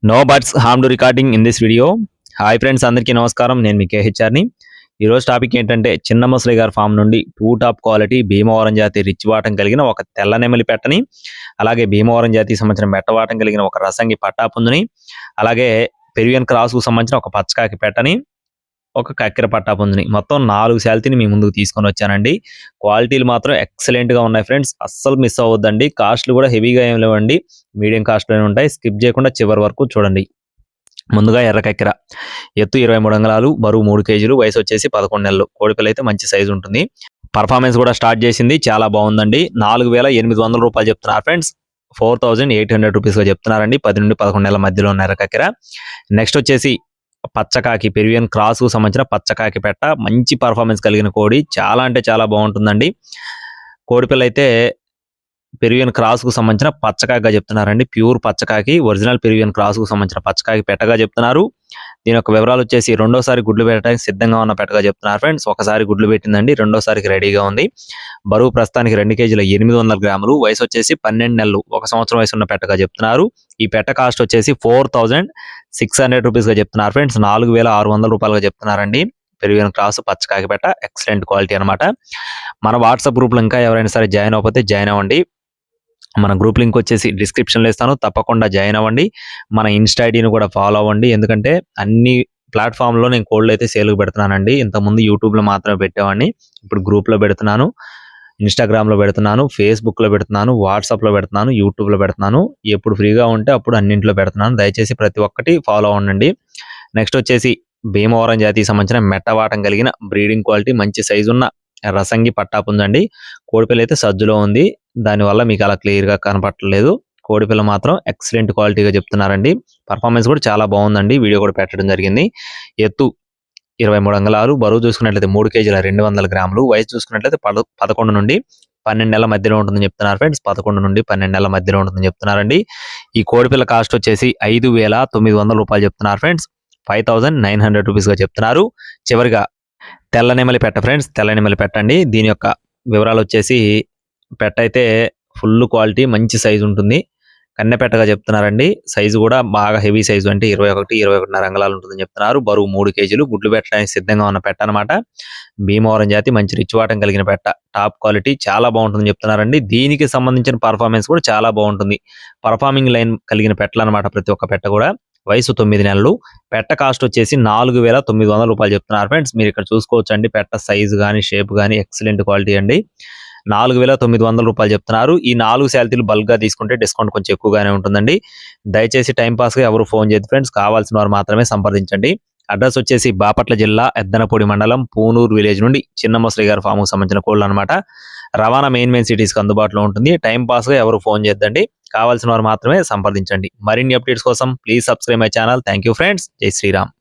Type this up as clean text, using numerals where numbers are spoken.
No buts harm to recording in this video. Hi friends, అందరికీ నమస్కారం. నేను మీ కేహెచ్ఆర్ని. ఈరోజు టాపిక్ ఏంటంటే చిన్న ముసలి గారి ఫామ్ నుండి టాప్ క్వాలిటీ భీమవరం జాతి రిచ్ వాటం కలిగిన ఒక తెల్ల నెమలి పెట్టని, అలాగే భీమవరం జాతికి సంబంధించిన మెట్టవాటం కలిగిన ఒక రసంగి పట్టాపుందుని, అలాగే పెరువియన్ క్రాస్కు సంబంధించిన ఒక పచ్చకాకి పెట్టని, ఒక కక్కెర పట్టాపుందుని, మొత్తం 4 శాల్తీని మీ ముందుకు తీసుకొని వచ్చానండి. క్వాలిటీలు మాత్రం ఎక్సలెంట్గా ఉన్నాయి ఫ్రెండ్స్, అస్సలు మిస్ అవ్వద్దండి. కాస్ట్లు కూడా హెవీగా ఏం లేవండి, మీడియం కాస్ట్లోనే ఉంటాయి. స్కిప్ చేయకుండా చివరి వరకు చూడండి. ముందుగా ఎర్ర కక్కెర, ఎత్తు 23 అంగుళాలు, బరువు 3 కేజీలు, వయసు వచ్చేసి 11 నెలలు. కోడిపిల్ల అయితే మంచి సైజు ఉంటుంది. పర్ఫార్మెన్స్ కూడా స్టార్ట్ చేసింది, చాలా బాగుందండి. 4,800 రూపాయలు చెప్తున్నారు ఫ్రెండ్స్, 4,800 రూపీస్గా చెప్తున్నారండి. 10 నుండి 11 నెలల మధ్యలో ఉన్న ఎర్ర కక్కెర. నెక్స్ట్ వచ్చేసి పచ్చకాకి, పెరువియన్ క్రాస్కు సంబంధించిన పచ్చకాకి పెట్ట, మంచి పర్ఫార్మెన్స్ కలిగిన కోడి, చాలా అంటే చాలా బాగుంటుందండి. కోడిపిల్ల అయితే పెరువియన్ క్రాస్కు సంబంధించిన పచ్చకాకిగా చెప్తున్నారండి. ప్యూర్ పచ్చకాకి, ఒరిజినల్ పెరువియన్ క్రాస్కు సంబంధించిన పచ్చకాకి పెట్టగా చెప్తున్నారు. దీని యొక్క వివరాలు వచ్చేసి రెండోసారి గుడ్లు పెట్టడానికి సిద్ధంగా ఉన్న పెట్టగా చెప్తున్నారు ఫ్రెండ్స్. ఒకసారి గుడ్లు పెట్టిందండి, రెండోసారికి రెడీగా ఉంది. బరువు ప్రస్తుతానికి 2 కేజీల 800 గ్రాములు, వయసు వచ్చేసి 12 నెలలు, 1 సంవత్సరం వయసు ఉన్న పెట్టగా చెప్తున్నారు. ఈ పెట్ట కాస్ట్ వచ్చేసి 4,600 రూపీస్గా చెప్తున్నారు ఫ్రెండ్స్, 4,600 రూపాయలుగా చెప్తున్నారండి. పెరువియన్ క్రాస్ పచ్చకాకి పెట్ట, ఎక్సలెంట్ క్వాలిటీ అనమాట. మన వాట్సాప్ గ్రూప్లో ఇంకా ఎవరైనా సరే జాయిన్ అవ్వకపోతే జాయిన్ అవ్వండి. మన గ్రూప్ లింక్ వచ్చేసి డిస్క్రిప్షన్లో ఇస్తాను, తప్పకుండా జాయిన్ అవ్వండి. మన ఇన్స్టా ఐడిని కూడా ఫాలో అవ్వండి, ఎందుకంటే అన్ని ప్లాట్ఫామ్లో నేను కోళ్ళు అయితే సేల్కి పెడుతున్నానండి. ఇంతకుముందు యూట్యూబ్లో మాత్రమే పెట్టేవాడిని, ఇప్పుడు గ్రూప్లో పెడుతున్నాను, ఇన్స్టాగ్రామ్లో పెడుతున్నాను, ఫేస్బుక్లో పెడుతున్నాను, వాట్సాప్లో పెడుతున్నాను, యూట్యూబ్లో పెడుతున్నాను. ఎప్పుడు ఫ్రీగా ఉంటే అప్పుడు అన్నింటిలో పెడుతున్నాను. దయచేసి ప్రతి ఒక్కటి ఫాలో అవ్వండి. నెక్స్ట్ వచ్చేసి భీమవరం జాతికి సంబంధించిన మెట్టవాటం కలిగిన బ్రీడింగ్ క్వాలిటీ, మంచి సైజు ఉన్న రసంగి పట్టాపుందండి. కోడిపిల్ల అయితే సజ్జులో ఉంది, దానివల్ల మీకు అలా క్లియర్గా కనపడలేదు. కోడిపిల్ల మాత్రం ఎక్సలెంట్ క్వాలిటీగా చెప్తున్నారండి. పర్ఫార్మెన్స్ కూడా చాలా బాగుందండి, వీడియో కూడా పెట్టడం జరిగింది. ఎత్తు 23 అంగుళాలు, బరువు చూసుకున్నట్లయితే 3 కేజీల 200 గ్రాములు, వయసు చూసుకున్నట్లయితే 11 నుండి 12 నెలల మధ్యలో ఉంటుందని చెప్తున్నారు ఫ్రెండ్స్. 11 నుండి 12 నెలల మధ్యలో ఉంటుందని చెప్తున్నారండి. ఈ కోడిపిల్ల కాస్ట్ వచ్చేసి 5,900 రూపాయలు చెప్తున్నారు ఫ్రెండ్స్, 5,900 రూపీస్గా చెప్తున్నారు. చివరిగా తెల్ల నెమలి పెట్ట ఫ్రెండ్స్, తెల్ల నెమలి పెట్టండి. దీని యొక్క వివరాలు వచ్చేసి పెట్ట అయితే ఫుల్ క్వాలిటీ, మంచి సైజు ఉంటుంది. కన్నె పెట్టగా చెప్తున్నారండి. సైజు కూడా బాగా హెవీ సైజు, అంటే 21-21.5 అంగుళాలు ఉంటుందని చెప్తున్నారు. బరువు 3 కేజీలు, గుడ్లు పెట్టడానికి సిద్ధంగా ఉన్న పెట్ట అనమాట. భీమవరం జాతి, మంచి రిచ్ వాటం కలిగిన పెట్ట, టాప్ క్వాలిటీ, చాలా బాగుంటుందని చెప్తున్నారండి. దీనికి సంబంధించిన పర్ఫార్మెన్స్ కూడా చాలా బాగుంటుంది. పర్ఫార్మింగ్ లైన్ కలిగిన పెట్టలు అనమాట ప్రతి ఒక్క పెట్ట కూడా. వయసు 9 నెలలు. పెట్ట కాస్ట్ వచ్చేసి 4,900 రూపాయలు చెప్తున్నారు ఫ్రెండ్స్. మీరు ఇక్కడ చూసుకోవచ్చు అండి, పెట్ట సైజు కానీ షేప్ కానీ ఎక్సలెంట్ క్వాలిటీ అండి. 4,900 రూపాయలు చెప్తున్నారు. ఈ 4 శాలరీలు బల్క్గా తీసుకుంటే డిస్కౌంట్ కొంచెం ఎక్కువగానే ఉంటుందండి. దయచేసి టైంపాస్గా ఎవరు ఫోన్ చేయదు ఫ్రెండ్స్, కావాల్సిన వారు మాత్రమే సంప్రదించండి. అడ్రస్ వచ్చేసి బాపట్ల జిల్లా ఎద్దనపూడి మండలం పూనూరు విలేజ్ నుండి చిన్న ముసలి గారి ఫామ్కు సంబంధించిన కోళ్ళు అనమాట. రవాణా మెయిన్ సిటీస్కి అందుబాటులో ఉంటుంది. టైంపాస్గా ఎవరు ఫోన్ చేద్దండి, కావాల్సిన వారు మాత్రమే సంప్రదించండి. మరిన్ని అప్డేట్స్ కోసం please subscribe my channel. Thank you friends, జై శ్రీరామ్.